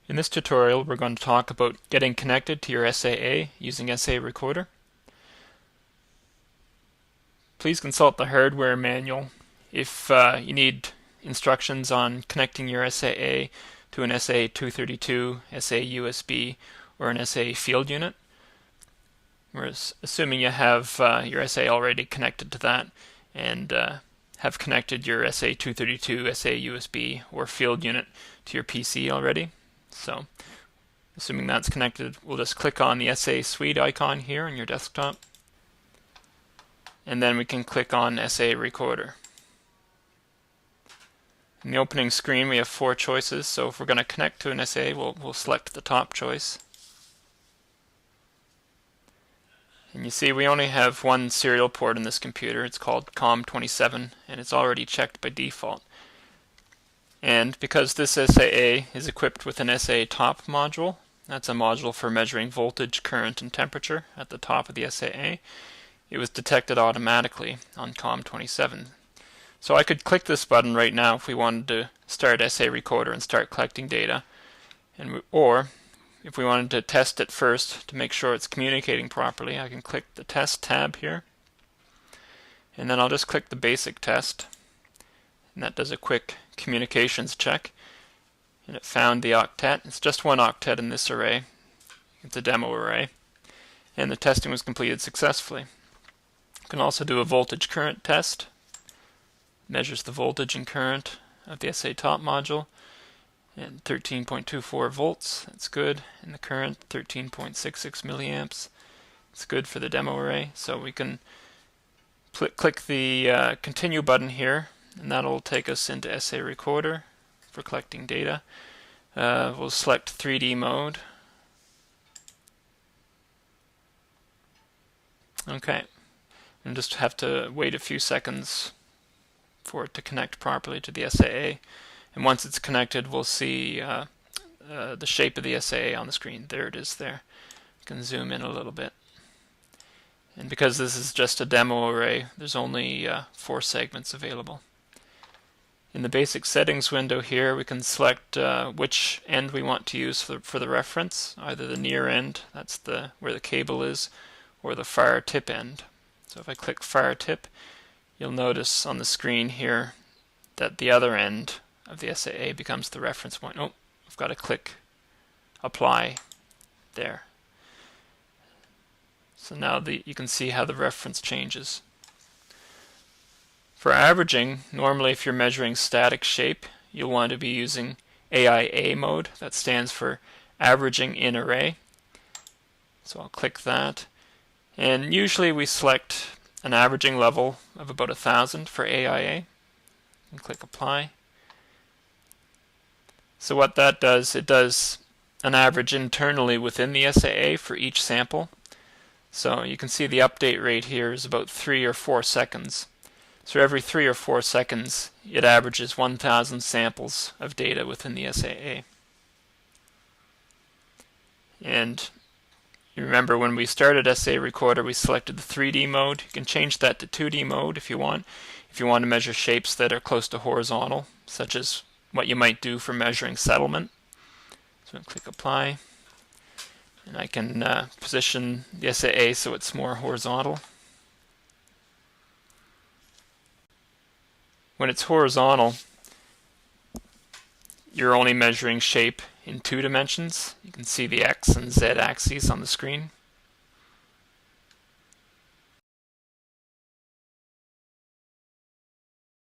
In this tutorial, we're going to talk about getting connected to your SAA using SAArecorder. Please consult the hardware manual if you need instructions on connecting your SAA to an SA232, SA USB, or an SA field unit. We're assuming you have your SA already connected to that and have connected your SA232, SA USB, or field unit to your PC already. So, assuming that's connected, we'll just click on the SA Suite icon here on your desktop, and then we can click on SAArecorder. In the opening screen, we have 4 choices, so if we're going to connect to an SA, we'll select the top choice. And you see we only have one serial port in this computer. It's called COM27, and it's already checked by default. And because this SAA is equipped with an SA top module, that's a module for measuring voltage, current, and temperature at the top of the SAA, it was detected automatically on COM27. So I could click this button right now if we wanted to start SAArecorder and start collecting data, or if we wanted to test it first to make sure it's communicating properly, I can click the Test tab here, and then I'll just click the Basic Test, and that does a quick communications check, and it found the octet. It's just one octet in this array. It's a demo array, and the testing was completed successfully. You can also do a voltage current test. Measures the voltage and current of the SA top module, and 13.24 volts, that's good, and the current 13.66 milliamps. It's good for the demo array. So we can click the continue button here, and that'll take us into SAArecorder for collecting data. We'll select 3D mode. Okay, and just have to wait a few seconds for it to connect properly to the SAA. And once it's connected, we'll see the shape of the SAA on the screen. There it is there. You can zoom in a little bit. And because this is just a demo array, there's only 4 segments available. In the basic settings window here, we can select which end we want to use for the reference, either the near end, that's where the cable is, or the far tip end. So if I click far tip, you'll notice on the screen here that the other end of the SAA becomes the reference point. Oh, I've got to click apply there. So now you can see how the reference changes. For averaging, normally if you're measuring static shape, you'll want to be using AIA mode. That stands for averaging in array. So I'll click that. And usually we select an averaging level of about 1000 for AIA, and click apply. So what that does, it does an average internally within the SAA for each sample. So you can see the update rate here is about 3 or 4 seconds. So every 3 or 4 seconds it averages 1000 samples of data within the SAA. And you remember when we started SAArecorder, we selected the 3D mode. You can change that to 2D mode if you want. If you want to measure shapes that are close to horizontal, such as what you might do for measuring settlement. So I'll click apply, and I can position the SAA so it's more horizontal. When it's horizontal, you're only measuring shape in 2 dimensions. You can see the X and Z axes on the screen.